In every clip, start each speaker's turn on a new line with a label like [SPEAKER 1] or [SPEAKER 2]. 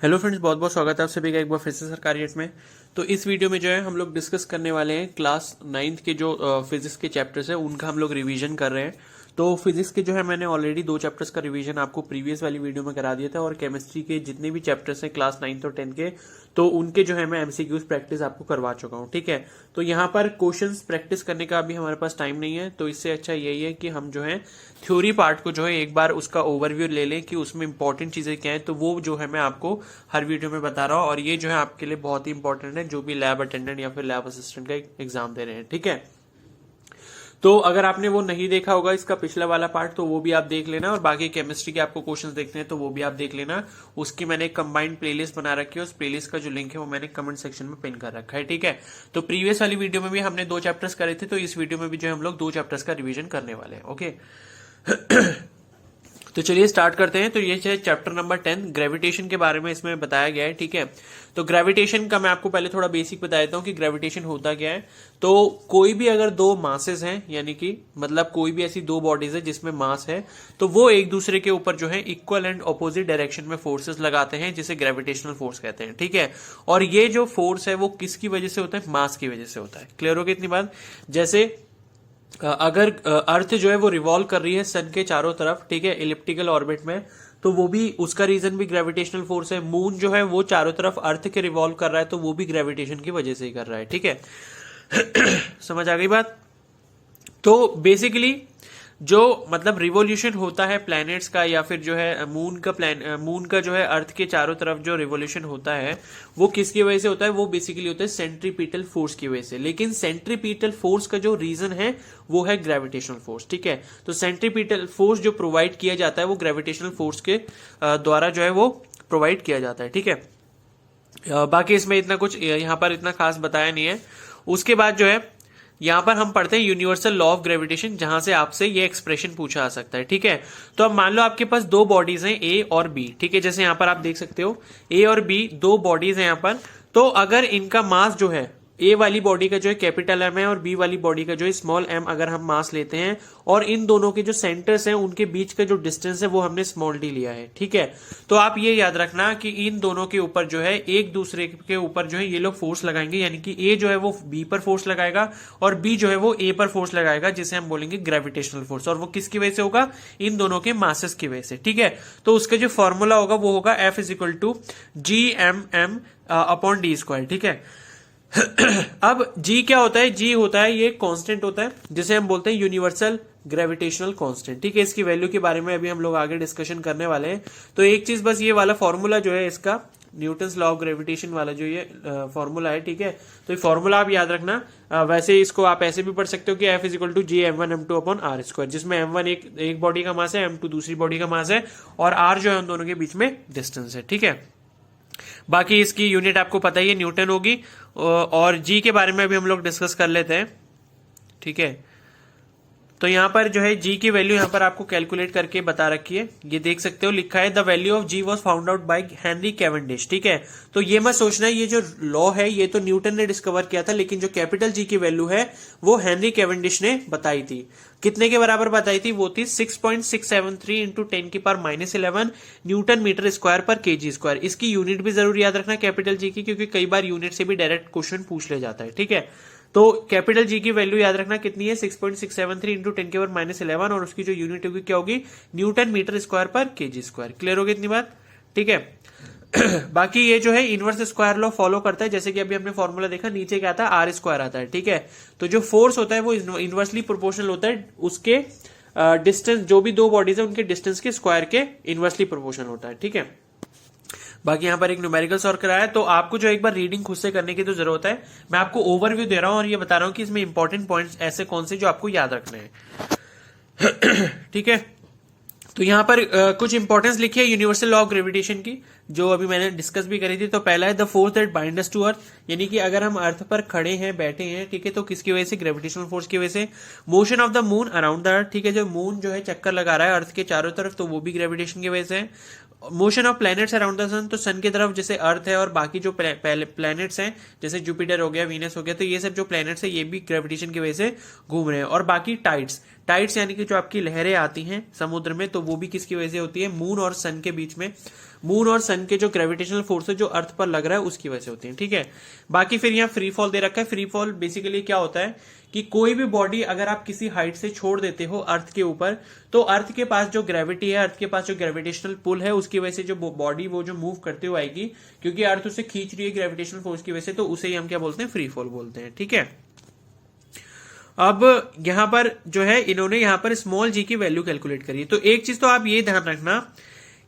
[SPEAKER 1] Hello friends, बहुत बहुत स्वागत है आप सभी का एक बार फिर से सरकारी रेट में। तो इस वीडियो में जो है हम लोग डिस्कस करने वाले हैं क्लास 9th के जो फिजिक्स के चैप्टर्स है उनका हम लोग रिवीजन कर रहे हैं। तो फिजिक्स के जो है मैंने ऑलरेडी 2 चैप्टर्स का रिवीजन आपको प्रीवियस वाली वीडियो में करा दिया था, और केमिस्ट्री के जितने भी चैप्टर्स हैं क्लास 9th और 10th के, तो उनके जो है मैं एमसीक्यूज प्रैक्टिस आपको करवा चुका हूँ। ठीक है, तो यहाँ पर क्वेश्चंस प्रैक्टिस करने का अभी हमारे पास टाइम नहीं है, तो इससे अच्छा यही है कि हम जो है थ्योरी पार्ट को जो है एक बार उसका ओवरव्यू ले लें कि उसमें इंपॉर्टेंट चीजें क्या है। तो वो जो है मैं आपको हर वीडियो में बता रहा हूँ, और ये जो है आपके लिए बहुत ही इंपॉर्टेंट है जो भी लैब अटेंडेंट या फिर लैब असिस्टेंट का एग्जाम दे रहे हैं। ठीक है, तो अगर आपने वो नहीं देखा होगा इसका पिछला वाला पार्ट, तो वो भी आप देख लेना, और बाकी केमिस्ट्री के आपको क्वेश्चंस देखते हैं तो वो भी आप देख लेना। उसकी मैंने एक कंबाइंड प्लेलिस्ट बना रखी है, उस प्लेलिस्ट का जो लिंक है वो मैंने कमेंट सेक्शन में पिन कर रखा है। ठीक है, तो प्रीवियस वाली वीडियो में भी हमने 2 चैप्टर्स करे थे, तो इस वीडियो में भी जो है हम लोग 2 चैप्टर्स का रिविजन करने वाले हैं। ओके तो चलिए स्टार्ट करते हैं। तो ये है चैप्टर नंबर 10, ग्रेविटेशन के बारे में इसमें बताया गया है। ठीक है, तो ग्रेविटेशन का मैं आपको पहले थोड़ा बेसिक बता देता हूं कि ग्रेविटेशन होता क्या है। तो कोई भी अगर 2 मासेस हैं, यानी कि मतलब कोई भी ऐसी 2 बॉडीज है जिसमें मास है, तो वो एक दूसरे के ऊपर जो है इक्वल एंड ऑपोजिट डायरेक्शन में फोर्सेस लगाते हैं, जिसे ग्रेविटेशनल फोर्स कहते हैं। ठीक है, और ये जो फोर्स है वो किसकी वजह से होता है? मास की वजह से होता है। क्लियर हो गई इतनी बात? जैसे अगर अर्थ जो है वो रिवॉल्व कर रही है सन के चारों तरफ, ठीक है, इलिप्टिकल ऑर्बिट में, तो वो भी उसका रीजन भी ग्रेविटेशनल फोर्स है। मून जो है वो चारों तरफ अर्थ के रिवॉल्व कर रहा है, तो वो भी ग्रेविटेशन की वजह से ही कर रहा है। ठीक है समझ आ गई बात? तो बेसिकली जो मतलब रिवोल्यूशन होता है प्लैनेट्स का, या फिर जो है मून का जो है अर्थ के चारों तरफ जो रिवोल्यूशन होता है वो किसकी वजह से होता है? वो बेसिकली होता है सेंट्रीपिटल फोर्स की वजह से। लेकिन सेंट्रीपिटल फोर्स का जो रीजन है वो है ग्रेविटेशनल फोर्स। ठीक है, तो सेंट्रीपिटल फोर्स जो प्रोवाइड किया जाता है वो ग्रेविटेशनल फोर्स के द्वारा जो है वो प्रोवाइड किया जाता है। ठीक है, बाकी इसमें इतना कुछ यहाँ पर इतना खास बताया नहीं है। उसके बाद जो है यहां पर हम पढ़ते हैं यूनिवर्सल लॉ ऑफ ग्रेविटेशन, जहां से आपसे ये एक्सप्रेशन पूछा जा सकता है। ठीक है, तो अब मान लो आपके पास 2 बॉडीज हैं, ए और बी। ठीक है, जैसे यहां पर आप देख सकते हो ए और बी 2 बॉडीज हैं यहां पर। तो अगर इनका मास जो है, ए वाली बॉडी का जो है कैपिटल एम है और बी वाली बॉडी का जो है स्मॉल एम, अगर हम मास लेते हैं और इन दोनों के जो सेंटर्स हैं उनके बीच का जो डिस्टेंस है वो हमने स्मॉल डी लिया है। ठीक है, तो आप ये याद रखना कि इन दोनों के ऊपर जो है एक दूसरे के ऊपर जो है ये लोग फोर्स लगाएंगे, यानी कि ए जो है वो बी पर फोर्स लगाएगा और बी जो है वो ए पर फोर्स लगाएगा, जिसे हम बोलेंगे ग्रेविटेशनल फोर्स। और वो किसकी वजह से होगा? इन दोनों के मासेस की वजह से। ठीक है, तो उसका जो फॉर्मूला होगा वो होगा F = GMM upon d square. ठीक है, अब G क्या होता है? G होता है ये कांस्टेंट होता है, जिसे हम बोलते हैं यूनिवर्सल ग्रेविटेशनल कांस्टेंट। ठीक है, इसकी वैल्यू के बारे में अभी हम लोग आगे डिस्कशन करने वाले हैं। तो एक चीज बस, ये वाला फॉर्मूला जो है इसका न्यूटन्स लॉ ऑफ ग्रेविटेशन वाला जो ये फॉर्मूला है, ठीक है, तो ये फॉर्मूला आप याद रखना। वैसे इसको आप ऐसे भी पढ़ सकते हो कि F = GM1m2 upon R square, जिसमें M1 एक बॉडी का मास है, M2 दूसरी बॉडी का मास है, और R जो है उन दोनों के बीच में डिस्टेंस है। ठीक है, बाकी इसकी यूनिट आपको पता ही है, न्यूटन होगी। और जी के बारे में भी हम लोग डिस्कस कर लेते हैं। ठीक है, तो यहां पर जो है जी की वैल्यू यहां पर आपको कैलकुलेट करके बता रखी है, ये देख सकते हो, लिखा है the value of G was found out by Henry Cavendish. ठीक है, तो ये मत सोचना ये जो लॉ है ये तो न्यूटन ने डिस्कवर किया था, लेकिन जो कैपिटल जी की वैल्यू है वो हेनरी कैवेंडिश ने बताई थी। कितने के बराबर बताई थी? वो थी 6.673 इंटू 10⁻11 न्यूटन मीटर स्क्वायर पर केजी स्क्वायर। इसकी यूनिट भी जरूर याद रखना कैपिटल जी की, क्योंकि कई बार यूनिट से भी डायरेक्ट क्वेश्चन पूछ ले जाता है। ठीक है, तो कैपिटल जी की वैल्यू याद रखना कितनी है? 6.673 इंटू 10⁻11, और उसकी जो यूनिट होगी क्या होगी? न्यूटन मीटर स्क्वायर पर केजी स्क्वायर। क्लियर होगी इतनी बात? ठीक है बाकी ये जो है इनवर्स स्क्वायर लॉ फॉलो करता है, जैसे कि अभी हमने फॉर्मूला देखा, नीचे क्या आता है? आर स्क्वायर आता है। ठीक है, तो जो फोर्स होता है वो इनवर्सली प्रोपोर्शनल होता है उसके डिस्टेंस, जो भी 2 बॉडीज है उनके डिस्टेंस के स्क्वायर के इनवर्सली प्रोपोर्शनल होता है। ठीक है, बाकी यहां पर एक न्यूमेरिकल्स और कराया है, तो आपको जो एक बार रीडिंग खुद से करने की तो जरूरत है। मैं आपको ओवरव्यू दे रहा हूं और ये बता रहा हूं कि इसमें इंपॉर्टेंट पॉइंट्स ऐसे कौन से जो आपको याद रखने हैं। ठीक है, तो यहां पर कुछ इंपॉर्टेंस लिखी है यूनिवर्सल लॉ ऑफ ग्रेविटेशन की, जो अभी मैंने डिस्कस भी करी थी। तो पहला है the force that binds us to earth, यानी कि अगर हम अर्थ पर खड़े हैं, बैठे हैं, ठीक है, तो किसकी वजह से? ग्रेविटेशनल फोर्स की वजह से। Motion of the moon around the earth, ठीक है, जो मून जो है चक्कर लगा रहा है अर्थ के चारों तरफ, तो वो भी ग्रेविटेशन की वजह से है। Motion of planets around the sun, तो सन की तरफ जैसे अर्थ है और बाकी जो प्लैनेट्स हैं जैसे जुपिटर हो गया, वीनस हो गया, तो ये सब जो प्लैनेट्स है ये भी ग्रेविटेशन की वजह से घूम रहे हैं। और बाकी टाइड्स यानी कि जो आपकी लहरें आती हैं समुद्र में, तो वो भी किसकी वजह से होती है? मून और सन के बीच में मून और सन के जो ग्रेविटेशनल फोर्स है जो अर्थ पर लग रहा है उसकी वजह से होती है, ठीक है। बाकी फिर यहाँ फ्री फॉल दे रखा है। फ्री फॉल बेसिकली क्या होता है कि कोई भी बॉडी अगर आप किसी हाइट से छोड़ देते हो अर्थ के ऊपर, तो अर्थ के पास जो ग्रेविटी है, अर्थ के पास जो ग्रेविटेशनल पुल है, उसकी वजह से जो बॉडी वो जो मूव करते हुए आएगी, क्योंकि अर्थ उसे खींच रही है ग्रेविटेशनल फोर्स की वजह से, तो उसे ही हम क्या बोलते हैं, फ्री फॉल बोलते हैं, ठीक है। अब यहां पर जो है इन्होंने यहां पर स्मॉल जी की वैल्यू कैलकुलेट करी। तो एक चीज तो आप ये ध्यान रखना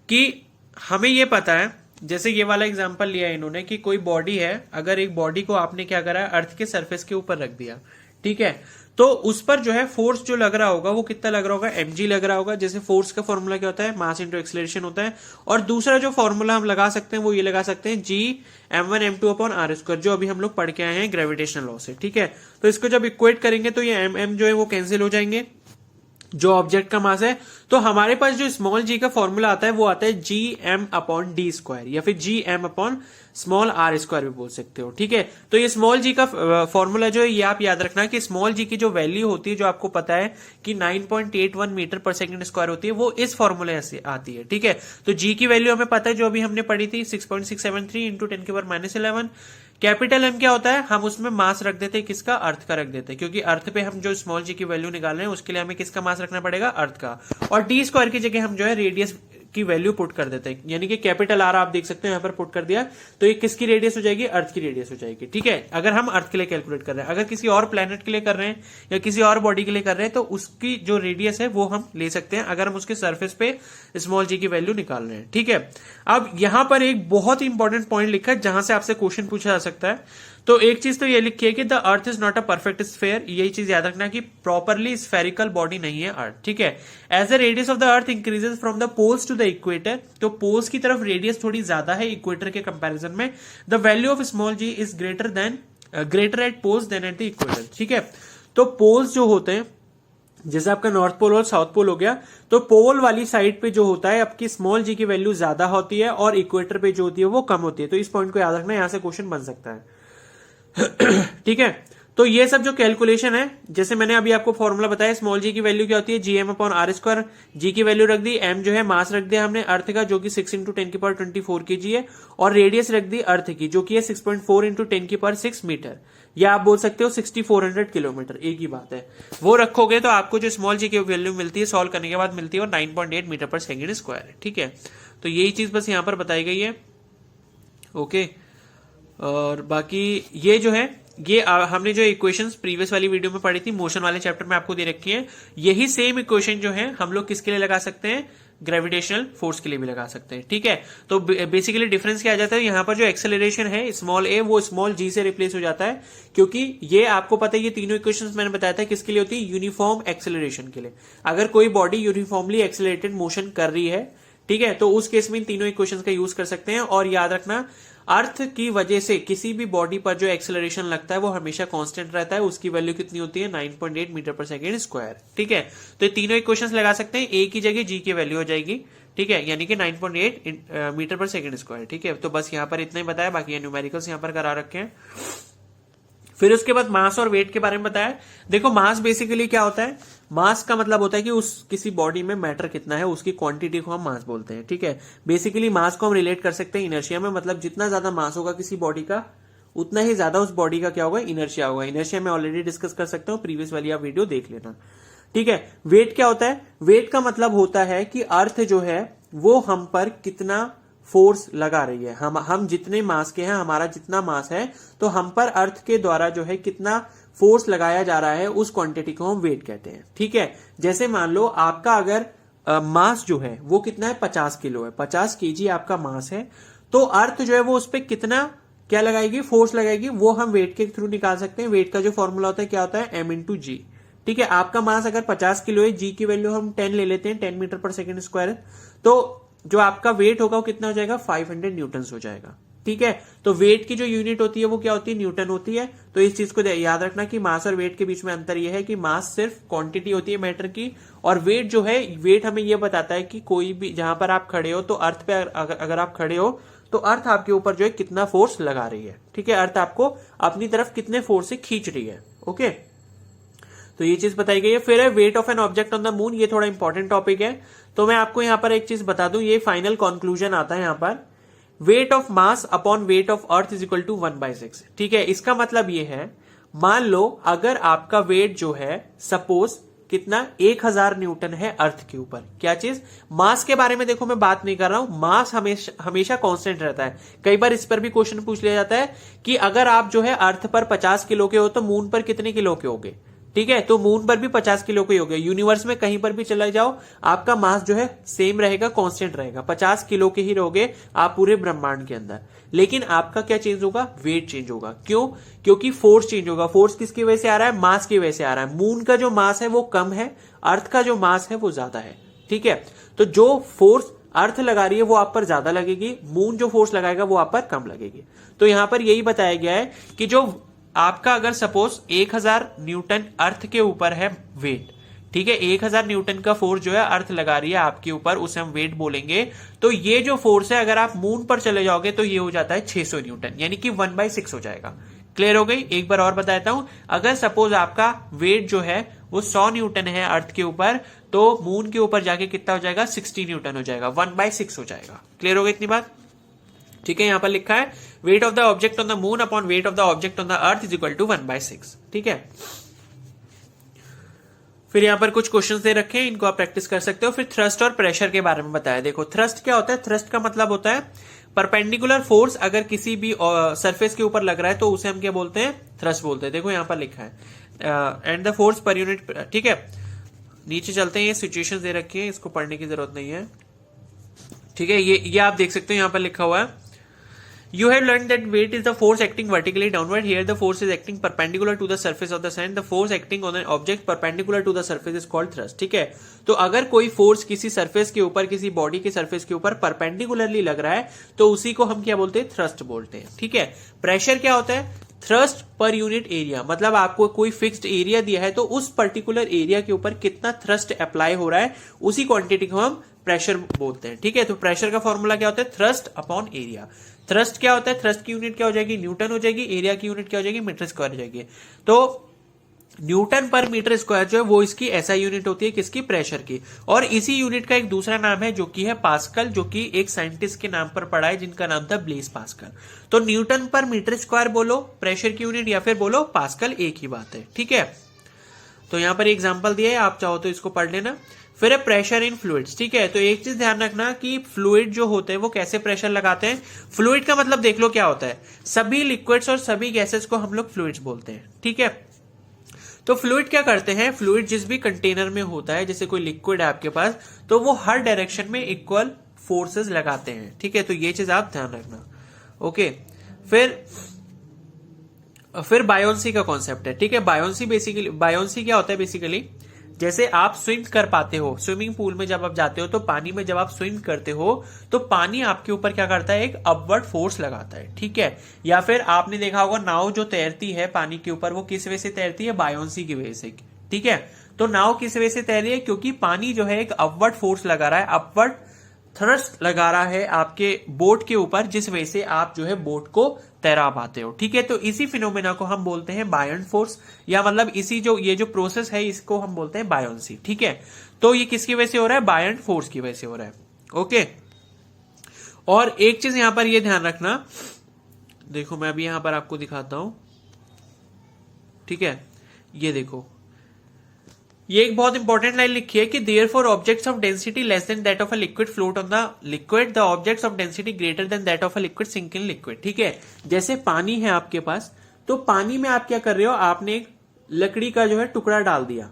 [SPEAKER 1] कि हमें ये पता है, जैसे ये वाला एग्जांपल लिया है इन्होंने कि कोई बॉडी है, अगर एक बॉडी को आपने क्या करा, अर्थ के सरफेस के ऊपर रख दिया, ठीक है, तो उस पर जो है फोर्स जो लग रहा होगा वो कितना लग रहा होगा, mg लग रहा होगा। जैसे फोर्स का फॉर्मूला क्या होता है, मास इंटू एक्सेलरेशन होता है। और दूसरा जो फॉर्मूला हम लगा सकते हैं वो ये लगा सकते हैं, g m1 m2 upon r square, जो अभी हम लोग पढ़ के आए हैं ग्रेविटेशनल लॉ से, ठीक है। तो इसको जब इक्वेट करेंगे तो ये m जो है वो कैंसिल हो जाएंगे, जो ऑब्जेक्ट का मास है। तो हमारे पास जो स्मॉल जी का फॉर्मूला आता है वो आता है G M upon d square, या फिर G M upon small r square भी बोल सकते हो, ठीक है। तो ये स्मॉल जी का फॉर्मूला जो है ये आप याद रखना कि स्मॉल जी की जो वैल्यू होती है, जो आपको पता है कि 9.81 मीटर पर सेकंड स्क्वायर होती है, वो इस फॉर्मूले से आती है, ठीक है। तो जी की वैल्यू हमें पता है, जो अभी हमने पढ़ी थी 6.673 इंटू 10 की पावर -11। कैपिटल एम क्या होता है, हम उसमें मास रख देते हैं, किसका, अर्थ का रख देते हैं, क्योंकि अर्थ पे हम जो स्मॉल जी की वैल्यू निकाल रहे हैं उसके लिए हमें किसका मास रखना पड़ेगा, अर्थ का। और डी स्क्वायर की जगह हम जो है रेडियस की वैल्यू पुट कर देते हैं, यानी कि कैपिटल आर आप देख सकते हैं यहां पर पुट कर दिया, तो ये किसकी रेडियस हो जाएगी, अर्थ की रेडियस हो जाएगी, ठीक है। अगर हम अर्थ के लिए कैलकुलेट कर रहे हैं, अगर किसी और प्लेनेट के लिए कर रहे हैं या किसी और बॉडी के लिए कर रहे हैं, तो उसकी जो रेडियस है वो हम ले सकते हैं, अगर हम उसके सरफेस पे स्मॉल जी की वैल्यू निकाल रहे हैं, ठीक है। अब यहां पर एक बहुत ही इंपॉर्टेंट पॉइंट लिखा है जहां से आपसे क्वेश्चन पूछा जा सकता है। तो एक चीज तो ये लिखी है कि the earth is not a perfect sphere, यही चीज याद रखना कि प्रॉपरली स्फेरिकल बॉडी नहीं है अर्थ, ठीक है। As the radius of the earth increases from the poles to the equator, तो पोल्स की तरफ रेडियस थोड़ी ज्यादा है इक्वेटर के कंपैरिजन में। The value of small g is greater at poles than at the equator, ठीक है। तो पोल्स जो होते हैं, जैसे आपका नॉर्थ पोल और साउथ पोल हो गया, तो पोल वाली साइड पे जो होता है आपकी स्मॉल जी की वैल्यू ज्यादा होती है और इक्वेटर पे जो होती है वो कम होती है। तो इस पॉइंट को याद रखना, यहां से क्वेश्चन बन सकता है ठीक है। तो ये सब जो कैलकुलेशन है, जैसे मैंने अभी आपको फॉर्मूला बताया, स्मॉल जी की वैल्यू क्या होती है, G M upon r square, G की वैल्यू रख दी, एम जो है मास रख दिया हमने अर्थ का, जो कि 6 इंटू 10 की पावर 24 केजी है, और रेडियस रख दी अर्थ की, जो कि है 6.4 इंटू 10 की पावर 6 मीटर, या आप बोल सकते हो 6400 किलोमीटर, एक ही बात है। वो रखोगे तो आपको जो स्मॉल जी की वैल्यू मिलती है सॉल्व करने के बाद मिलती है, और 9.8 मीटर पर सेकेंड स्क्वायर है, ठीक है। तो यही चीज बस यहां पर बताई गई है, ओके। और बाकी ये जो है, ये हमने जो इक्वेशंस प्रीवियस वाली वीडियो में पढ़ी थी, मोशन वाले चैप्टर में आपको दे रखी है, यही सेम इक्वेशन जो है हम लोग किसके लिए लगा सकते हैं, ग्रेविटेशनल फोर्स के लिए भी लगा सकते हैं, ठीक है। तो बेसिकली डिफरेंस क्या आ जाता है, यहाँ पर जो एक्सेलरेशन है स्मॉल ए वो स्मॉल जी से रिप्लेस हो जाता है, क्योंकि ये आपको पता है ये तीनों इक्वेशंस मैंने बताया था किसके लिए होती है, यूनिफॉर्म एक्सेलरेशन के लिए। अगर कोई बॉडी यूनिफॉर्मली एक्सेलरेटेड मोशन कर रही है, ठीक है, तो उस केस में इन तीनों इक्वेशंस का यूज कर सकते हैं। और याद रखना, अर्थ की वजह से किसी भी बॉडी पर जो एक्सेलरेशन लगता है वो हमेशा कांस्टेंट रहता है, उसकी वैल्यू कितनी होती है, 9.8 मीटर पर सेकेंड स्क्वायर, ठीक है। तो ये तीनों इक्वेशंस लगा सकते हैं, ए की जगह जी की वैल्यू हो जाएगी, ठीक है, यानी कि 9.8 मीटर पर सेकेंड स्क्वायर, ठीक है। तो बस यहां पर इतना ही बताया, बाकी न्यूमेरिकल्स यहां पर करा रखे हैं। फिर उसके बाद मास और वेट के बारे में बताया। देखो मास बेसिकली क्या होता है, मास का मतलब होता है कि उस किसी बॉडी में मैटर कितना है, उसकी क्वांटिटी को हम मास बोलते हैं, ठीक है। बेसिकली मास को हम रिलेट कर सकते हैं इनर्शिया में, मतलब जितना ज्यादा मास होगा किसी बॉडी का उतना ही ज्यादा उस बॉडी का क्या होगा, इनर्शिया होगा। इनर्शिया में ऑलरेडी डिस्कस कर सकता हूँ, प्रीवियस वाली आप वीडियो देख लेना, ठीक है। वेट क्या होता है, वेट का मतलब होता है कि अर्थ जो है वो हम पर कितना फोर्स लगा रही है, हम जितने मास के हैं, हमारा जितना मास है, तो हम पर अर्थ के द्वारा जो है कितना फोर्स लगाया जा रहा है, उस क्वांटिटी को हम वेट कहते हैं, ठीक है। जैसे मान लो आपका अगर मास जो है वो कितना है, 50 किलो है, 50 केजी आपका मास है, तो अर्थ जो है वो उस पर कितना क्या लगाएगी, फोर्स लगाएगी, वो हम वेट के थ्रू निकाल सकते हैं। वेट का जो फॉर्मूला होता है क्या होता है, एम इंटू जी, ठीक है। आपका मास अगर 50 किलो है, जी की वैल्यू हम 10 ले लेते हैं, 10 मीटर पर सेकेंड स्क्वायर, तो जो आपका वेट होगा वो कितना हो जाएगा, 500 न्यूटन हो जाएगा, ठीक है। तो वेट की जो यूनिट होती है वो क्या होती है, न्यूटन होती है। तो इस चीज को याद रखना कि मास और वेट के बीच में अंतर यह है कि मास सिर्फ क्वांटिटी होती है मैटर की, और वेट जो है, वेट हमें यह बताता है कि कोई भी जहां पर आप खड़े हो, तो अर्थ पे अगर आप खड़े हो तो अर्थ आपके ऊपर जो है कितना फोर्स लगा रही है, ठीक है। अर्थ आपको अपनी तरफ कितने फोर्स से खींच रही है, ओके। तो ये चीज बताई गई है। फिर है weight of an object on the moon, ये थोड़ा इंपॉर्टेंट टॉपिक है, तो मैं आपको यहां पर एक चीज बता दूं, ये फाइनल कंक्लूजन आता है यहां पर, weight of mass upon weight of earth is equal to 1/6। ठीक है, इसका मतलब ये है, मान लो अगर आपका वेट जो है सपोज कितना 1000 न्यूटन है अर्थ के ऊपर, क्या चीज, मास के बारे में देखो मैं बात नहीं कर रहा हूं, मास हमेशा कांस्टेंट रहता है। कई बार इस पर भी क्वेश्चन पूछ लिया जाता है कि अगर आप जो है अर्थ पर 50 किलो के हो तो मून पर कितने किलो के होगे। ठीक है, तो मून पर भी 50 किलो के हो गए, यूनिवर्स में कहीं पर भी चला जाओ आपका मास जो है सेम रहेगा, कांस्टेंट रहेगा, 50 किलो के ही रहोगे आप पूरे ब्रह्मांड के अंदर। लेकिन आपका क्या चेंज होगा, वेट चेंज होगा। क्यों, क्योंकि फोर्स चेंज होगा। फोर्स किसकी वजह से आ रहा है, मास की वजह से आ रहा है। मून का जो मास है वो कम है, अर्थ का जो मास है वो ज्यादा है। ठीक है, तो जो फोर्स अर्थ लगा रही है वो आप पर ज्यादा लगेगी, मून जो फोर्स लगाएगा वो आप पर कम लगेगी। तो यहां पर यही बताया गया है कि जो आपका अगर सपोज 1000 न्यूटन अर्थ के ऊपर है वेट, ठीक है, 1000 न्यूटन का फोर्स जो है अर्थ लगा रही है आपके ऊपर, उसे हम वेट बोलेंगे। तो ये जो फोर्स है अगर आप मून पर चले जाओगे तो ये हो जाता है 600 न्यूटन, यानी कि 1/6 हो जाएगा। क्लियर हो गई। एक बार और बता देता हूं, अगर सपोज आपका वेट जो है वो 100 न्यूटन है अर्थ के ऊपर, तो मून के ऊपर जाके कितना हो जाएगा, 60 न्यूटन हो जाएगा, 1/6 हो जाएगा। क्लियर हो गई इतनी बात। ठीक है, यहां पर लिखा है weight of the object on the moon upon weight of the object on the earth is equal to 1/6। ठीक है, फिर यहां पर कुछ क्वेश्चंस दे रखे हैं, इनको आप प्रैक्टिस कर सकते हो। फिर थ्रस्ट और प्रेशर के बारे में बताया। देखो थ्रस्ट क्या होता है, थ्रस्ट का मतलब होता है परपेंडिकुलर फोर्स अगर किसी भी सरफेस के ऊपर लग रहा है तो उसे हम क्या बोलते हैं, थ्रस्ट बोलते हैं। देखो यहां पर लिखा है and the force per unit. ठीक है, नीचे चलते हैं, ये सिचुएशंस दे रखी है, इसको पढ़ने की जरूरत नहीं है। ठीक है, ये आप देख सकते हो, यहां पर लिखा हुआ है You have learned that weight is the force acting vertically downward. Here the force is acting perpendicular to the surface of the sand. The force acting on an object perpendicular to the surface is called thrust. ठीक है, तो अगर कोई force किसी surface के ऊपर, किसी body के सरफेस के ऊपर परपेंडिकुलरली लग रहा है तो उसी को हम क्या बोलते हैं, थ्रस्ट बोलते हैं। ठीक है, प्रेशर क्या होता है, थ्रस्ट पर यूनिट एरिया, मतलब आपको कोई फिक्स्ड एरिया दिया है तो उस पर्टिकुलर एरिया के ऊपर कितना थ्रस्ट अप्लाई हो रहा है उसी क्वांटिटी को हम प्रेशर बोलते हैं। ठीक है, तो प्रेशर का फॉर्मूला क्या होता है, थ्रस्ट अपॉन एरिया। थ्रस्ट क्या होता है, थ्रस्ट की यूनिट क्या हो जाएगी, न्यूटन हो जाएगी, एरिया की यूनिट क्या हो जाएगी, मीटर स्क्वायर हो जाएगी। तो न्यूटन पर मीटर स्क्वायर जो है वो इसकी ऐसा यूनिट होती है, किसकी, प्रेशर की। और इसी यूनिट का एक दूसरा नाम है जो कि है पास्कल, जो कि एक साइंटिस्ट के नाम पर पड़ा है जिनका नाम था ब्लेस पास्कल। तो न्यूटन पर मीटर स्क्वायर बोलो प्रेशर की यूनिट, या फिर बोलो पास्कल, एक ही बात है। ठीक है, तो यहां पर एग्जांपल दिया है, आप चाहो तो इसको पढ़ लेना। फिर है प्रेशर इन फ्लूइड्स। ठीक है, तो एक चीज ध्यान रखना कि फ्लूइड जो होते हैं वो कैसे प्रेशर लगाते हैं। फ्लूइड का मतलब देख लो क्या होता है, सभी लिक्विड्स और सभी गैसेस को हम लोग फ्लूइड्स बोलते हैं। ठीक है, तो फ्लूइड क्या करते हैं, फ्लूइड जिस भी कंटेनर में होता है, जैसे कोई लिक्विड है आपके पास, तो वो हर डायरेक्शन में इक्वल फोर्सेस लगाते हैं। ठीक है, तो ये चीज आप ध्यान रखना। ओके, फिर बायोंसी का कॉन्सेप्ट है। ठीक है, बायोंसी क्या होता है, बेसिकली जैसे आप स्विम कर पाते हो, स्विमिंग पूल में जब आप जाते हो तो पानी में जब आप स्विम करते हो तो पानी आपके ऊपर क्या करता है, एक अपवर्ड फोर्स लगाता है। ठीक है, या फिर आपने देखा होगा नाव जो तैरती है पानी के ऊपर वो किस वजह से तैरती है, बायोंसी की वजह से। ठीक है, तो नाव किस वजह से तैर रही है, क्योंकि पानी जो है एक अपवर्ड फोर्स लगा रहा है, अपवर्ड थ्रस्ट लगा रहा है आपके बोट के ऊपर, जिस वजह से आप जो है बोट को तैरा पाते हो। ठीक है, तो इसी फिनोमेना को हम बोलते हैं बायन फोर्स, या मतलब इसी जो ये जो प्रोसेस है इसको हम बोलते हैं बायोंसी। ठीक है, तो ये किसकी वजह से हो रहा है, बायन फोर्स की वजह से हो रहा है। ओके, और एक चीज यहां पर ये ध्यान रखना, देखो मैं अभी यहां पर आपको दिखाता हूं। ठीक है, ये देखो, ये एक बहुत इंपॉर्टेंट लाइन लिखी है कि therefore objects of density less than that of a liquid float on the liquid, the objects of density greater than that of a liquid sink in liquid. ठीक है, जैसे पानी है आपके पास, तो पानी में आप क्या कर रहे हो, आपने एक लकड़ी का जो है टुकड़ा डाल दिया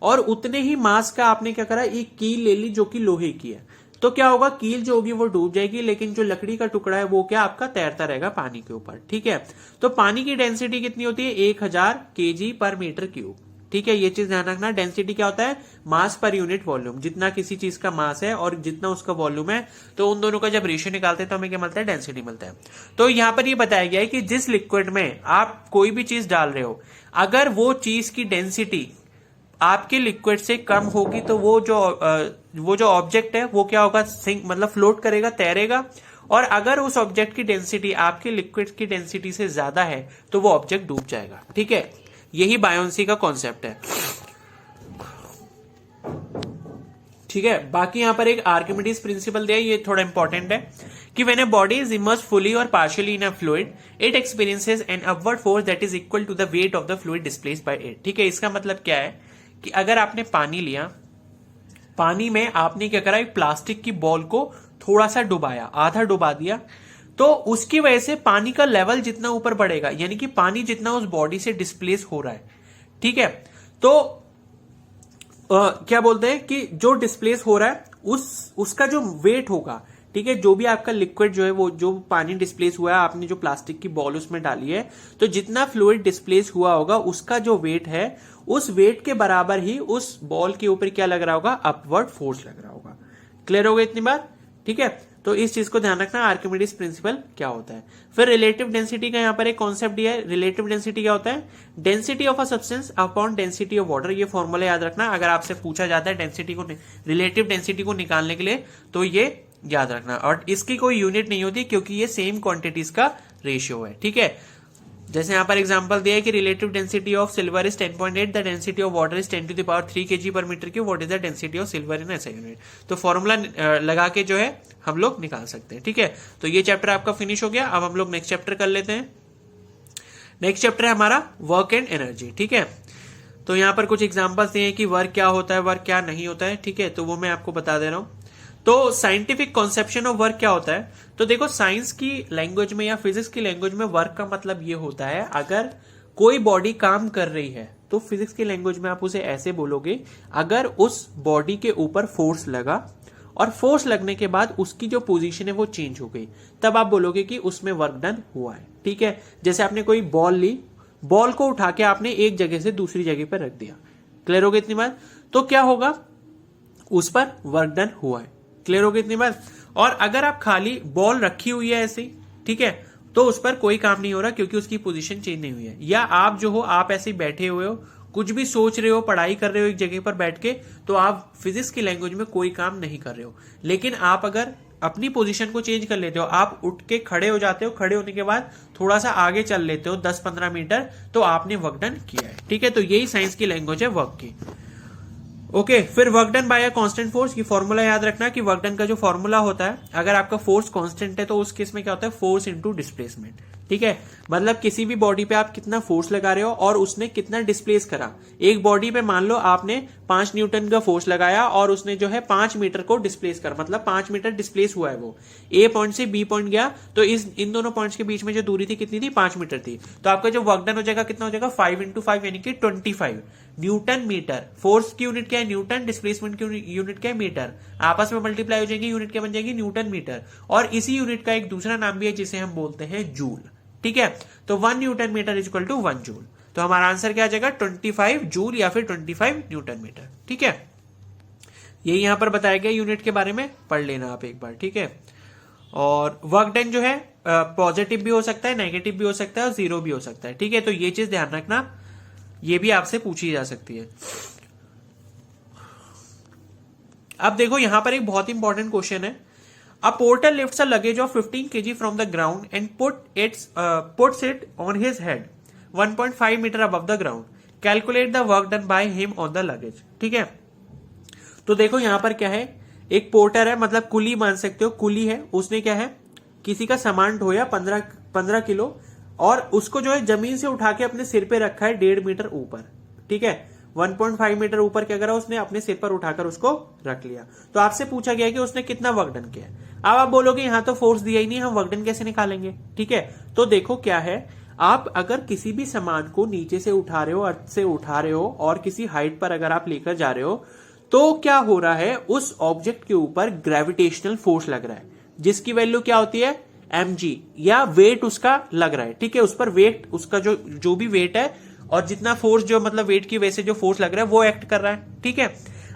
[SPEAKER 1] और उतने ही मास का आपने क्या करा, एक कील ले ली जो कि लोहे की है। तो क्या होगा, कील जो होगी वो डूब जाएगी, लेकिन जो लकड़ी का टुकड़ा है वो क्या आपका तैरता रहेगा पानी के ऊपर। ठीक है, तो पानी की डेंसिटी कितनी होती है, 1000 kg पर मीटर क्यूब। ठीक है, ये चीज ध्यान रखना। डेंसिटी क्या होता है, मास पर यूनिट वॉल्यूम, जितना किसी चीज का मास है और जितना उसका वॉल्यूम है, तो उन दोनों का जब रेशियो निकालते हैं तो हमें क्या मिलता है, डेंसिटी मिलता है। तो यहां पर ये बताया गया है कि जिस लिक्विड में आप कोई भी चीज डाल रहे हो, अगर वो चीज की डेंसिटी आपके लिक्विड से कम होगी तो वो जो ऑब्जेक्ट है वो क्या होगा, सिंक मतलब फ्लोट करेगा, तैरेगा। और अगर उस ऑब्जेक्ट की डेंसिटी आपके लिक्विड की डेंसिटी से ज्यादा है तो वो ऑब्जेक्ट डूब जाएगा। ठीक है, यही बायोंसी का कॉन्सेप्ट है। ठीक है। बाकी यहां पर एक आर्किमिडीज प्रिंसिपल दिया है, ये थोड़ा इंपॉर्टेंट है कि when a body is immerse fully और partially in a fluid it experiences an upward force that is equal to the weight of the fluid displaced by it. ठीक है, इसका मतलब क्या है कि अगर आपने पानी लिया, पानी में आपने क्या करा, एक प्लास्टिक की बॉल को थोड़ा सा डुबाया, आधा डुबा दिया, तो उसकी वजह से पानी का लेवल जितना ऊपर बढ़ेगा, यानी कि पानी जितना उस बॉडी से डिस्प्लेस हो रहा है, ठीक है, तो क्या बोलते हैं कि जो डिस्प्लेस हो रहा है उसका जो वेट होगा, ठीक है, जो भी आपका लिक्विड जो है, वो जो पानी डिस्प्लेस हुआ है, आपने जो प्लास्टिक की बॉल उसमें डाली है, तो जितना फ्लूइड डिस्प्लेस हुआ होगा उसका जो वेट है, उस वेट के बराबर ही उस बॉल के ऊपर क्या लग रहा होगा, अपवर्ड फोर्स लग रहा होगा। क्लियर हो गया इतनी बात? ठीक है, तो इस चीज को ध्यान रखना, आर्किमिडीज प्रिंसिपल क्या होता है। फिर रिलेटिव डेंसिटी का यहाँ पर एक कॉन्सेप्ट दिया है। रिलेटिव डेंसिटी क्या होता है? Density of a substance upon density of water. ये फॉर्मूला याद रखना, अगर आपसे पूछा जाता है डेंसिटी को, रिलेटिव डेंसिटी को निकालने के लिए, तो ये याद रखना। और इसकी कोई यूनिट नहीं होती क्योंकि ये सेम क्वांटिटीज का रेशियो है। ठीक है, जैसे यहां पर एग्जांपल दिया है कि relative density of silver is 10.8, the density of water is 10 to the power 3 kg per meter cube, what is the density of silver in ऐसा यूनिट। तो फॉर्मूला लगा के जो है हम लोग निकाल सकते हैं। ठीक है, तो ये चैप्टर आपका फिनिश हो गया। अब हम लोग नेक्स्ट चैप्टर कर लेते हैं। नेक्स्ट चैप्टर है हमारा वर्क एंड एनर्जी। ठीक है, तो यहां पर कुछ एग्जांपल्स दिए हैं कि वर्क क्या होता है, वर्क क्या नहीं होता है। ठीक है, तो वो मैं आपको बता दे रहा हूं। तो साइंटिफिक कॉन्सेप्शन ऑफ वर्क क्या होता है? तो देखो, साइंस की लैंग्वेज में या फिजिक्स की लैंग्वेज में वर्क का मतलब ये होता है, अगर कोई बॉडी काम कर रही है तो फिजिक्स की लैंग्वेज में आप उसे ऐसे बोलोगे, अगर उस बॉडी के ऊपर फोर्स लगा और फोर्स लगने के बाद उसकी जो पोजीशन है वो चेंज हो गई, तब आप बोलोगे कि उसमें वर्क डन हुआ है। ठीक है, जैसे आपने कोई बॉल ली, बॉल को उठा के आपने एक जगह से दूसरी जगह पर रख दिया। क्लियर हो गई इतनी बात? तो क्या होगा, उस पर वर्क डन हुआ है। क्लियर हो गई इतनी बात? और अगर आप खाली बॉल रखी हुई है ऐसी, ठीक है, तो उस पर कोई काम नहीं हो रहा क्योंकि उसकी पोजीशन चेंज नहीं हुई है। या आप जो हो, आप ऐसे बैठे हुए हो, कुछ भी सोच रहे हो, पढ़ाई कर रहे हो एक जगह पर बैठ के, तो आप फिजिक्स की लैंग्वेज में कोई काम नहीं कर रहे हो। लेकिन आप अगर अपनी पोजीशन को चेंज कर लेते हो, आप उठ के खड़े हो जाते हो, खड़े होने के बाद थोड़ा सा आगे चल लेते हो 10-15 मीटर, तो आपने वर्क डन किया है। ठीक है, तो यही साइंस की लैंग्वेज है वर्क की। ओके, फिर work done by a constant force. ये फॉर्मूला याद रखना कि वर्क डन का जो फॉर्मूला होता है, अगर आपका फोर्स कांस्टेंट है तो उस केस में क्या होता है, फोर्स इनटू डिस्प्लेसमेंट। ठीक है, मतलब किसी भी बॉडी पे आप कितना फोर्स लगा रहे हो और उसने कितना डिस्प्लेस करा। एक बॉडी पे मान लो आपने 5 न्यूटन का फोर्स लगाया और उसने जो है 5 मीटर को डिस्प्लेस कर, मतलब 5 मीटर डिस्प्लेस हुआ है, वो ए पॉइंट से बी पॉइंट गया, तो इन दोनों पॉइंट्स के बीच में जो दूरी थी कितनी थी, 5 मीटर थी। तो आपका जो वर्क डन हो जाएगा कितना हो जाएगा, 5 × 5 यानी कि 25 न्यूटन मीटर। फोर्स की यूनिट क्या है, न्यूटन, डिस्प्लेसमेंट की यूनिट क्या है, मीटर। आपस में मल्टीप्लाई हो जाएंगे, यूनिट क्या बन जाएगी, न्यूटन मीटर। और इसी यूनिट का एक दूसरा नाम भी है जिसे हम बोलते हैं जूल। ठीक है, तो 1 newton metre is equal to 1 joule. तो हमारा आंसर क्या आ जाएगा, 25 जूल या फिर 25 न्यूटन मीटर। ठीक है, यही यहां पर बताया गया, यूनिट के बारे में पढ़ लेना आप एक बार। ठीक है, और वर्क डन जो है पॉजिटिव भी हो सकता है, नेगेटिव भी हो सकता है और जीरो भी हो सकता है। ठीक है, तो ये चीज ध्यान रखना, ये भी आपसे पूछी जा सकती है। अब देखो, यहां पर एक बहुत इंपॉर्टेंट क्वेश्चन है। A porter lifts a luggage of 15 kg from the ground and puts it on his head 1.5 meter above the ground. Calculate the work done by him on the luggage. ठीक है, तो देखो यहां पर क्या है, एक पोर्टर है, मतलब कुली मान सकते हो, कुली है, उसने क्या है, किसी का सामान ढोया 15 किलो और उसको जो है जमीन से उठा के अपने सिर पे रखा है 1.5 मीटर ऊपर। ठीक है, 1.5 मीटर ऊपर क्या करा उसने, अपने सिर पर उठाकर उसको रख लिया। तो आपसे पूछा गया कि उसने कितना वर्क डन किया। अब आप बोलोगे यहां तो फोर्स दिया ही नहीं, हम वर्क डन कैसे निकालेंगे। ठीक है, तो देखो क्या है, आप अगर किसी भी सामान को नीचे से उठा रहे हो, अर्थ से उठा रहे हो और किसी हाइट पर अगर आप लेकर जा रहे हो, तो क्या हो रहा है, उस ऑब्जेक्ट के ऊपर ग्रेविटेशनल फोर्स लग रहा है, जिसकी वैल्यू क्या होती है, mg, या वेट उसका लग रहा है। ठीक है, उस पर वेट, उसका जो भी वेट है और जितना फोर्स, जो मतलब वेट की वजह से जो फोर्स लग रहा है वो एक्ट कर रहा है। ठीक है,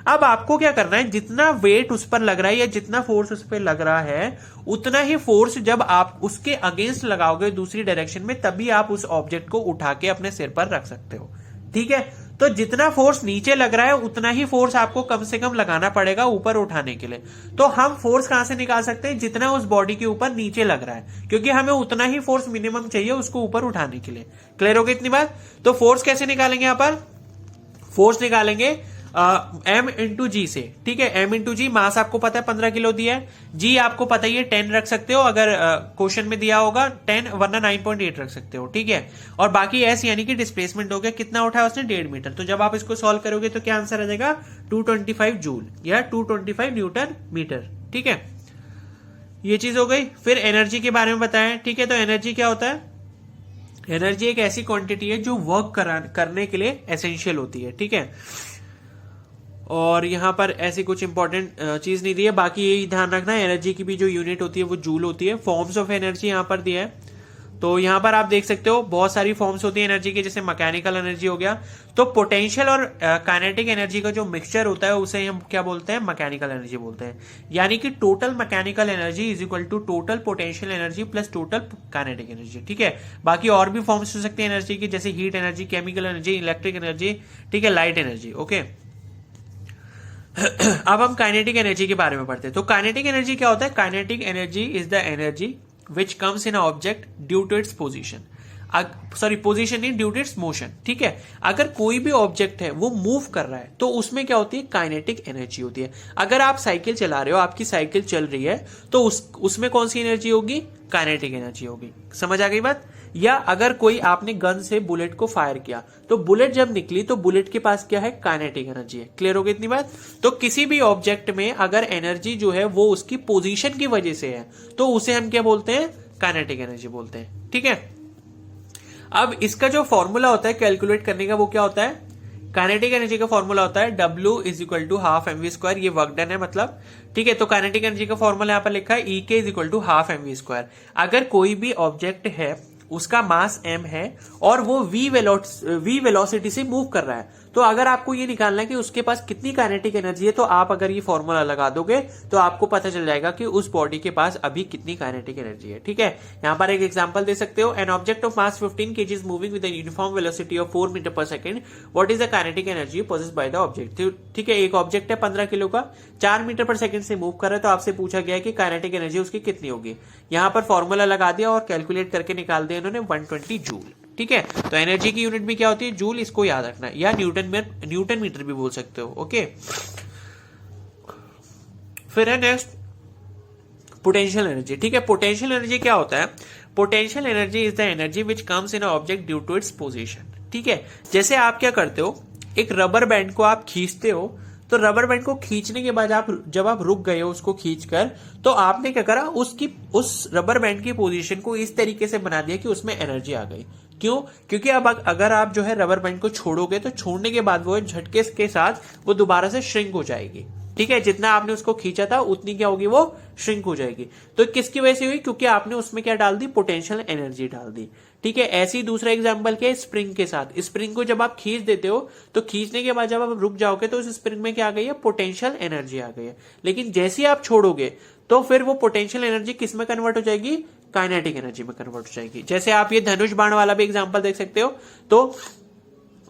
[SPEAKER 1] अब आपको क्या करना है, जितना वेट उस पर लग रहा है या जितना फोर्स उस पर लग रहा है, उतना ही फोर्स जब आप उसके अगेंस्ट लगाओगे दूसरी डायरेक्शन में, तभी आप उस ऑब्जेक्ट को उठा के अपने सिर पर रख सकते हो। ठीक है, तो जितना फोर्स नीचे लग रहा है उतना ही फोर्स आपको कम से कम लगाना पड़ेगा ऊपर उठाने के लिए। तो हम फोर्स कहां से निकाल सकते हैं, जितना उस बॉडी के ऊपर नीचे लग रहा है, क्योंकि हमें उतना ही फोर्स मिनिमम चाहिए उसको ऊपर उठाने के लिए। क्लियर हो गई इतनी बात? तो फोर्स कैसे निकालेंगे, यहां पर फोर्स निकालेंगे, m इंटू जी से, ठीक है। m इंटू जी, मास आपको पता है 15 किलो दिया है, जी आपको पता ही है 10 रख सकते हो अगर क्वेश्चन में दिया होगा 10, वरना 9.8 रख सकते हो, ठीक है। और बाकी s यानी कि डिस्प्लेसमेंट हो गया, कितना उठाया उसने 1.5 मीटर। तो जब आप इसको सॉल्व करोगे तो क्या आंसर आ जाएगा 225 जूल या 225 न्यूटन मीटर, ठीक है। ये चीज हो गई। फिर एनर्जी के बारे में बताया, ठीक है। तो एनर्जी क्या होता है, एनर्जी एक ऐसी क्वांटिटी है जो वर्क करने के लिए एसेंशियल होती है, ठीक है। और यहां पर ऐसी कुछ इंपॉर्टेंट चीज नहीं दी है, बाकी यही ध्यान रखना है एनर्जी की भी जो यूनिट होती है वो जूल होती है। फॉर्म्स ऑफ एनर्जी यहां पर दिया है, तो यहां पर आप देख सकते हो बहुत सारी फॉर्म्स होती है एनर्जी की, जैसे मैकेनिकल एनर्जी हो गया। तो पोटेंशियल और काइनेटिक एनर्जी का जो मिक्सचर होता है उसे हम क्या बोलते हैं, मैकेनिकल एनर्जी बोलते हैं। यानी कि total mechanical energy is equal to total potential energy plus total kinetic energy, ठीक है। बाकी और भी फॉर्म्स हो सकती है एनर्जी की, जैसे heat energy, chemical energy, electric energy, ठीक है, लाइट एनर्जी, ओके। अब हम काइनेटिक एनर्जी के बारे में पढ़ते हैं। तो काइनेटिक एनर्जी क्या होता है, kinetic energy is the energy which comes in object due to its position, sorry position नहीं, ड्यू टू इट्स मोशन, ठीक है। अगर कोई भी ऑब्जेक्ट है वो मूव कर रहा है तो उसमें क्या होती है, काइनेटिक एनर्जी होती है। अगर आप साइकिल चला रहे हो, आपकी साइकिल चल रही है, तो उसमें कौन सी एनर्जी होगी, काइनेटिक एनर्जी होगी। समझ आ गई बात। या अगर कोई आपने गन से बुलेट को फायर किया, तो बुलेट जब निकली तो बुलेट के पास क्या है, काइनेटिक एनर्जी है। क्लियर हो गई इतनी बात। तो किसी भी ऑब्जेक्ट में अगर एनर्जी जो है वो उसकी पोजीशन की वजह से है, तो उसे हम क्या बोलते हैं, काइनेटिक एनर्जी बोलते हैं, ठीक है। अब इसका जो फॉर्मूला होता है कैलकुलेट करने का, वो क्या होता है, काइनेटिक एनर्जी का फॉर्मूला होता है W is equal to half mv square, ये वर्क डन है मतलब, ठीक है। तो काइनेटिक एनर्जी का फॉर्मूला यहां पर लिखा है E k is equal to half mv square. अगर कोई भी ऑब्जेक्ट है, उसका मास m है और वो v वेलोसिटी से मूव कर रहा है, तो अगर आपको ये निकालना है कि उसके पास कितनी काइनेटिक एनर्जी है, तो आप अगर ये फॉर्मूला लगा दोगे तो आपको पता चल जाएगा कि उस बॉडी के पास अभी कितनी काइनेटिक एनर्जी है, ठीक है। यहां पर एक एग्जांपल दे सकते हो, an object of mass 15 kg is moving with an uniform velocity of 4 metre per second, what is the kinetic energy possessed by the object. ठीक है, एक ऑब्जेक्ट है 15 किलो का, 4 मीटर पर सेकंड से मूव कर रहा है, तो आपसे पूछा गया है कि काइनेटिक एनर्जी उसकी कितनी होगी। यहां पर फॉर्मूला लगा दिया और कैलकुलेट करके निकाल दिया इन्होंने 120 जूल, ठीक है। तो एनर्जी की यूनिट भी क्या होती है, जूल, इसको याद रखना है, या न्यूटन मीटर भी बोल सकते हो, ओके। फिर है नेक्स्ट पोटेंशियल एनर्जी, ठीक है। पोटेंशियल एनर्जी क्या होता है, potential energy is the energy which comes in object due to its position, ठीक है। जैसे आप क्या करते हो, एक रबर बैंड को आप खींचते हो, तो रबर बैंड को खींचने के बाद जब आप रुक गए हो उसको खींचकर, तो आपने क्या करा, उस रबर बैंड की पोजीशन को इस तरीके से बना दिया कि उसमें एनर्जी आ गई। क्यों, क्योंकि अब अगर आप जो है रबर बैंड को छोड़ोगे, तो छोड़ने के बाद वो झटके के साथ वो दोबारा से श्रिंक हो जाएगी, ठीक है। जितना आपने उसको खींचा था उतनी क्या होगी, वो श्रिंक हो जाएगी। तो किसकी वजह से हुई, क्योंकि आपने उसमें क्या डाल दी, पोटेंशियल एनर्जी डाल दी, ठीक है। ऐसी दूसरा एग्जांपल क्या है, स्प्रिंग के साथ। स्प्रिंग को जब आप खींच देते हो, तो खींचने के बाद जब आप रुक जाओगे, तो उस स्प्रिंग में क्या आ गई है, पोटेंशियल एनर्जी आ गई है। लेकिन जैसे ही आप छोड़ोगे, तो फिर वो पोटेंशियल एनर्जी किस में कन्वर्ट हो जाएगी, काइनेटिक एनर्जी में कन्वर्ट हो जाएगी। जैसे आप ये धनुष बाण वाला भी एग्जांपल देख सकते हो। तो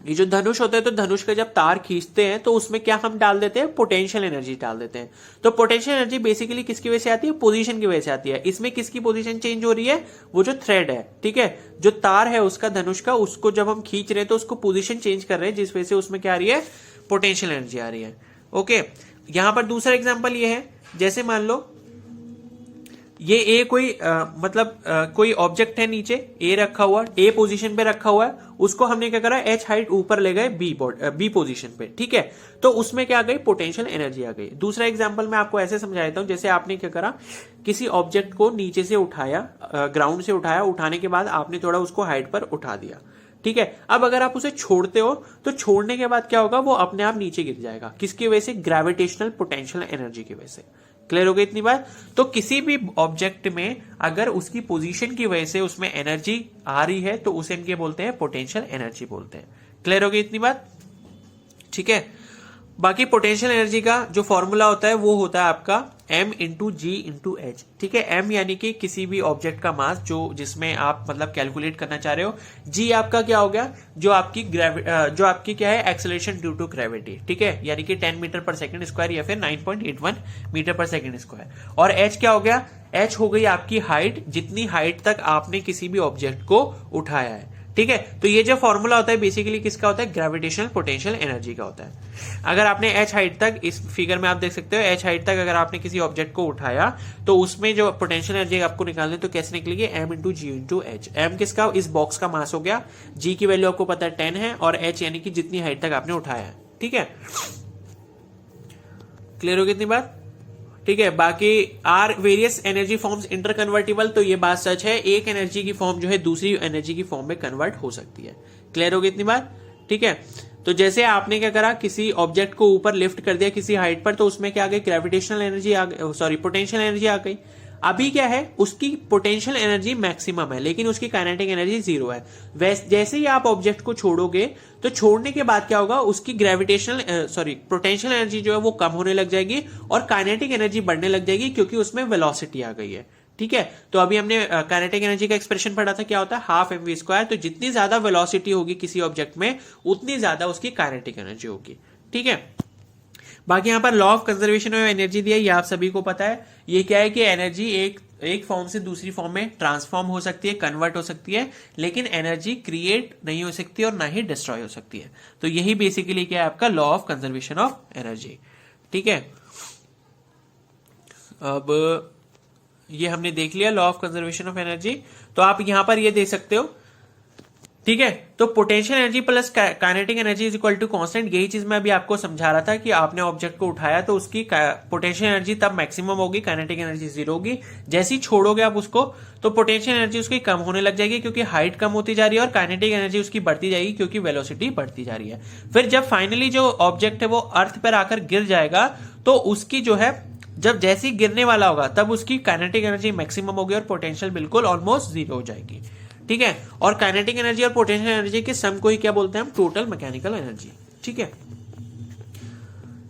[SPEAKER 1] ये जो धनुष होता है, तो धनुष का जब तार खींचते हैं, तो उसमें क्या हम डाल देते हैं, पोटेंशियल एनर्जी डाल देते हैं। तो पोटेंशियल एनर्जी बेसिकली किसकी वजह से आती है, पोजीशन की वजह से आती है। इसमें किसकी पोजीशन चेंज हो रही है, वो जो थ्रेड है, ठीक है, जो तार है उसका, धनुष का, उसको जब हम खींच रहे हैं तो उसको पोजीशन चेंज कर रहे हैं, जिस वजह से उसमें क्या आ रही है, पोटेंशियल एनर्जी आ रही है, ओके। यहां पर दूसरा एग्जाम्पल ये है, जैसे मान लो ये कोई ऑब्जेक्ट है, नीचे ए रखा हुआ, ए पोजीशन पे रखा हुआ है, उसको हमने क्या करा, एच हाइट ऊपर ले गए बी पोजीशन पे, ठीक है। तो उसमें क्या आ गई, पोटेंशियल एनर्जी आ गई। दूसरा एग्जांपल मैं आपको ऐसे समझा देता हूं, जैसे आपने क्या करा, किसी ऑब्जेक्ट को नीचे से उठाया, ग्राउंड से उठाया, उठाने के बाद आपने थोड़ा उसको हाइट पर उठा दिया, ठीक है। अब अगर आप उसे छोड़ते हो, तो छोड़ने के बाद क्या होगा, वो अपने आप नीचे गिर जाएगा। किसकी वजह से, ग्रेविटेशनल पोटेंशियल एनर्जी की वजह से। क्लियर हो गई इतनी बात। तो किसी भी ऑब्जेक्ट में अगर उसकी पोजीशन की वजह से उसमें एनर्जी आ रही है, तो उसे हम क्या बोलते हैं, पोटेंशियल एनर्जी बोलते हैं। क्लियर हो गई इतनी बात, ठीक है। बाकी पोटेंशियल एनर्जी का जो फॉर्मूला होता है वो होता है आपका m इंटू जी इंटू एच, ठीक है। m यानी कि किसी भी ऑब्जेक्ट का मास जो जिसमें आप मतलब कैलकुलेट करना चाह रहे हो। g आपका क्या हो गया, जो आपकी क्या है, एक्सेलरेशन ड्यू टू ग्रेविटी, ठीक है, यानी कि 10 मीटर पर सेकंड स्क्वायर या फिर 9.81 मीटर पर सेकंड स्क्वायर। और h क्या हो गया, h हो गई आपकी हाइट, जितनी हाइट तक आपने किसी भी ऑब्जेक्ट को उठाया है, ठीक है। तो ये जो फॉर्मूला होता है बेसिकली किसका होता है, ग्रेविटेशनल पोटेंशियल एनर्जी का होता है। अगर आपने h हाइट तक, इस फिगर में आप देख सकते हो h हाइट तक अगर आपने किसी ऑब्जेक्ट को उठाया तो उसमें जो पोटेंशियल एनर्जी आपको निकालनी तो कैसे निकलेगी, m इंटू जी इंटू एच। एम किसका, इस बॉक्स का मास हो गया, g की वैल्यू आपको पता है 10 है, और h यानी कि जितनी हाइट तक आपने उठाया है। ठीक है, क्लियर हो गई इतनी बात। ठीक है, बाकी are various energy forms interconvertible, तो ये बात सच है, एक एनर्जी की फॉर्म जो है दूसरी एनर्जी की फॉर्म में कन्वर्ट हो सकती है। क्लियर हो गई इतनी बात। ठीक है, तो जैसे आपने क्या करा, किसी ऑब्जेक्ट को ऊपर लिफ्ट कर दिया किसी हाइट पर, तो उसमें क्या आ गई, ग्रेविटेशनल एनर्जी आ गई, सॉरी पोटेंशियल एनर्जी आ गई। अभी क्या है, उसकी पोटेंशियल एनर्जी मैक्सिमम है लेकिन उसकी काइनेटिक एनर्जी जीरो है। जैसे ही आप ऑब्जेक्ट को छोड़ोगे तो छोड़ने के बाद क्या होगा, उसकी ग्रेविटेशनल पोटेंशियल एनर्जी जो है वो कम होने लग जाएगी और काइनेटिक एनर्जी बढ़ने लग जाएगी, क्योंकि उसमें वेलोसिटी आ गई है। ठीक है, तो अभी हमने काइनेटिक एनर्जी का एक्सप्रेशन पढ़ा था, क्या होता है, हाफ एम वी स्क्वायर। तो जितनी ज्यादा वेलोसिटी होगी किसी ऑब्जेक्ट में उतनी ज्यादा उसकी काइनेटिक एनर्जी होगी। ठीक है, बाकी यहां पर law of conservation of energy दिया, ये आप सभी को पता है। ये क्या है कि एनर्जी एक फॉर्म से दूसरी फॉर्म में ट्रांसफॉर्म हो सकती है, कन्वर्ट हो सकती है, लेकिन एनर्जी क्रिएट नहीं हो सकती और ना ही डिस्ट्रॉय हो सकती है। तो यही बेसिकली क्या है आपका law of conservation of energy. ठीक है, अब ये हमने देख लिया law of conservation of energy. तो आप यहां पर ये देख सकते हो। ठीक है, तो potential energy plus kinetic energy is equal to constant. यही चीज मैं अभी आपको समझा रहा था कि आपने ऑब्जेक्ट को उठाया तो उसकी पोटेंशियल एनर्जी तब मैक्सिमम होगी, काइनेटिक एनर्जी जीरो होगी। जैसे ही छोड़ोगे आप उसको तो पोटेंशियल एनर्जी उसकी कम होने लग जाएगी, क्योंकि हाइट कम होती जा रही है, और काइनेटिक एनर्जी उसकी बढ़ती जाएगी क्योंकि वेलोसिटी बढ़ती जा रही है। फिर जब फाइनली जो ऑब्जेक्ट है वो अर्थ पर आकर गिर जाएगा तो उसकी जो है, जब जैसे ही गिरने वाला होगा तब उसकी काइनेटिक एनर्जी मैक्सिमम होगी और पोटेंशियल बिल्कुल ऑलमोस्ट जीरो हो जाएगी। ठीक है, और काइनेटिक एनर्जी और पोटेंशियल एनर्जी के सम को ही क्या बोलते हैं हम, टोटल मैकेनिकल एनर्जी। ठीक है,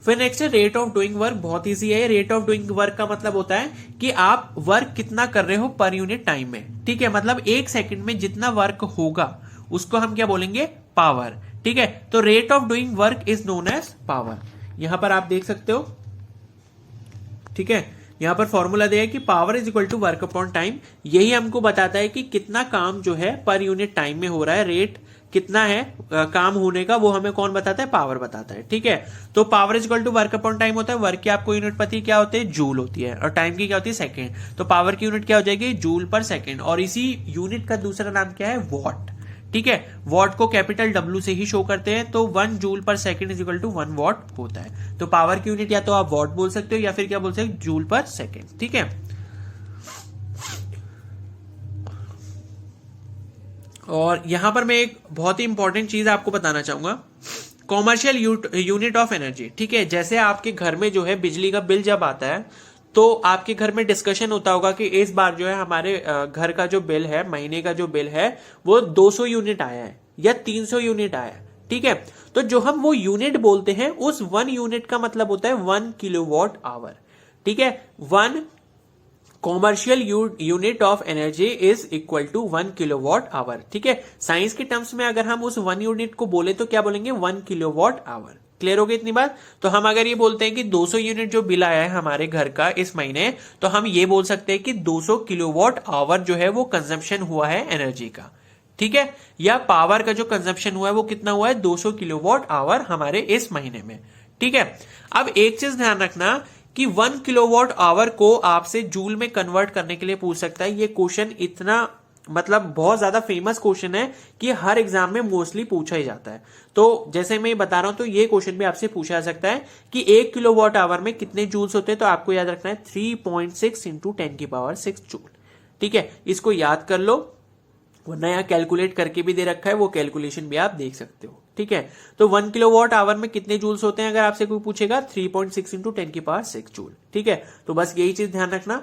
[SPEAKER 1] फिर नेक्स्ट है रेट ऑफ डूइंग वर्क। बहुत इजी है। रेट ऑफ डूइंग वर्क का मतलब होता है कि आप वर्क कितना कर रहे हो पर यूनिट टाइम में। ठीक है, मतलब एक सेकंड में जितना वर्क होगा उसको हम क्या बोलेंगे, पावर। ठीक है, तो rate of doing work is known as power. यहां पर आप देख सकते हो। ठीक है, यहां पर फॉर्मूला दिया है कि power is equal to work upon time. यही हमको बताता है कि कितना काम जो है पर यूनिट टाइम में हो रहा है, रेट कितना है काम होने का, वो हमें कौन बताता है, पावर बताता है। ठीक है, तो power is equal to work upon time होता है। वर्क की आपको यूनिट पता है क्या होती है, जूल होती है, और टाइम की क्या होती है, सेकेंड। तो पावर की यूनिट क्या हो जाएगी, जूल पर सेकेंड, और इसी यूनिट का दूसरा नाम क्या है, वॉट। ठीक है, वॉट को कैपिटल W से ही शो करते हैं, तो 1 joule per second is equal to 1 watt होता है। तो पावर की यूनिट या तो आप वॉट बोल सकते हो या फिर क्या बोल सकते हो, जूल पर सेकंड। ठीक है, और यहां पर मैं एक बहुत ही इंपॉर्टेंट चीज आपको बताना चाहूंगा, कॉमर्शियल यूनिट ऑफ एनर्जी। ठीक है, जैसे आपके घर में जो है बिजली का बिल जब आता है तो आपके घर में डिस्कशन होता होगा कि इस बार जो है हमारे घर का जो बिल है, महीने का जो बिल है वो 200 यूनिट आया है या 300 यूनिट आया है। ठीक है, तो जो हम वो यूनिट बोलते हैं उस 1 यूनिट का मतलब होता है 1 किलोवाट आवर। ठीक है, 1 commercial unit of energy is equal to 1 kilowatt hour. ठीक है, साइंस के टर्म्स में अगर हम उस 1 यूनिट को बोले तो क्या बोलेंगे, 1 किलोवाट आवर। क्लियर हो गई इतनी बात। तो हम अगर ये बोलते हैं कि 200 यूनिट जो बिल आया है हमारे घर का इस महीने, तो हम ये बोल सकते हैं कि 200 किलोवाट आवर जो है वो कंजम्पशन हुआ है एनर्जी का। ठीक है, या पावर का जो कंजम्पशन हुआ है वो कितना हुआ है, 200 किलोवाट आवर हमारे इस महीने में। ठीक है, अब एक चीज ध्यान रखना कि 1 किलोवाट आवर को आपसे जूल में कन्वर्ट करने के लिए पूछ सकता है। ये क्वेश्चन इतना मतलब बहुत ज्यादा फेमस क्वेश्चन है कि हर एग्जाम में मोस्टली पूछा ही जाता है। तो जैसे मैं बता रहा हूं तो ये क्वेश्चन भी आपसे पूछा जा सकता है कि 1 किलोवाट आवर में कितने जूल्स होते हैं, तो आपको याद रखना है 3.6 इंटू 10 की पावर 6 जूल। ठीक है, इसको याद कर लो, वरना यहाँ कैलकुलेट करके भी दे रखा है, वो कैलकुलेशन भी आप देख सकते हो। ठीक है, तो 1 किलोवाट आवर में कितने जूल्स होते हैं अगर आपसे कोई पूछेगा, 3.6 इंटू 10 की पावर 6 जूल। ठीक है, तो बस यही चीज ध्यान रखना।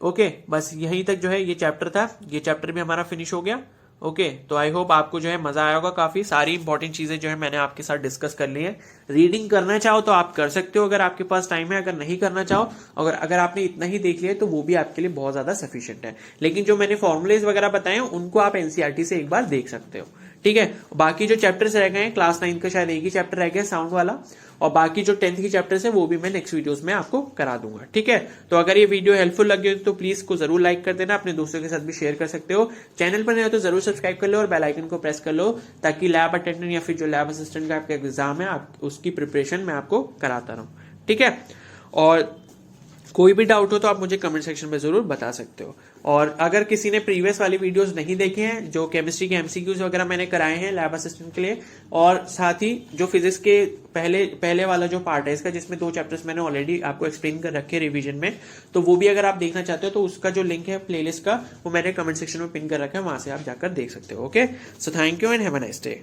[SPEAKER 1] ओके, बस यहीं तक जो है ये चैप्टर था, ये चैप्टर भी हमारा फिनिश हो गया। ओके, तो आई होप आपको जो है मजा आया होगा। काफी सारी इंपॉर्टेंट चीजें जो है मैंने आपके साथ डिस्कस कर ली है। रीडिंग करना चाहो तो आप कर सकते हो अगर आपके पास टाइम है, अगर नहीं करना चाहो, अगर आपने इतना ही देख लिया तो वो भी आपके लिए बहुत ज्यादा सफिशिएंट है। लेकिन जो मैंने फॉर्मुलेज वगैरह बताए उनको आप एनसीईआरटी से एक बार देख सकते हो। ठीक है। बाकी जो चैप्टर्स रह गए हैं क्लास 9 का शायद एक ही चैप्टर रह गया साउंड वाला, और बाकी जो 10th की चैप्टर्स है वो भी मैं नेक्स्ट वीडियोस में आपको करा दूंगा, ठीक है। तो अगर ये वीडियो हेल्पफुल लगी हो तो प्लीज को जरूर लाइक कर देना, अपने दोस्तों के साथ भी शेयर कर सकते हो। चैनल पर नहीं हो तो जरूर सब्सक्राइब कर लो और बेल आइकन को प्रेस कर लो, ताकि लैब अटेंडेंट या फिर जो लैब असिस्टेंट का आपका एग्जाम है आप उसकी प्रिपरेशन मैं आपको कराता रहूं, ठीक है। और कोई भी डाउट हो तो आप मुझे कमेंट सेक्शन में जरूर बता सकते हो। और अगर किसी ने प्रीवियस वाली वीडियोस नहीं देखे हैं, जो केमिस्ट्री के एमसीक्यूज वगैरह मैंने कराए हैं लैब असिस्टेंट के लिए, और साथ ही जो फिजिक्स के पहले वाला जो पार्ट है इसका, जिसमें 2 चैप्टर्स मैंने ऑलरेडी आपको एक्सप्लेन कर रखे हैं रिवीजन में, तो वो भी अगर आप देखना चाहते हो तो उसका जो लिंक है प्लेलिस्ट का वो मैंने कमेंट सेक्शन में पिन कर रखा है, वहां से आप जाकर देख सकते हो। Okay, so thank you and have a nice day.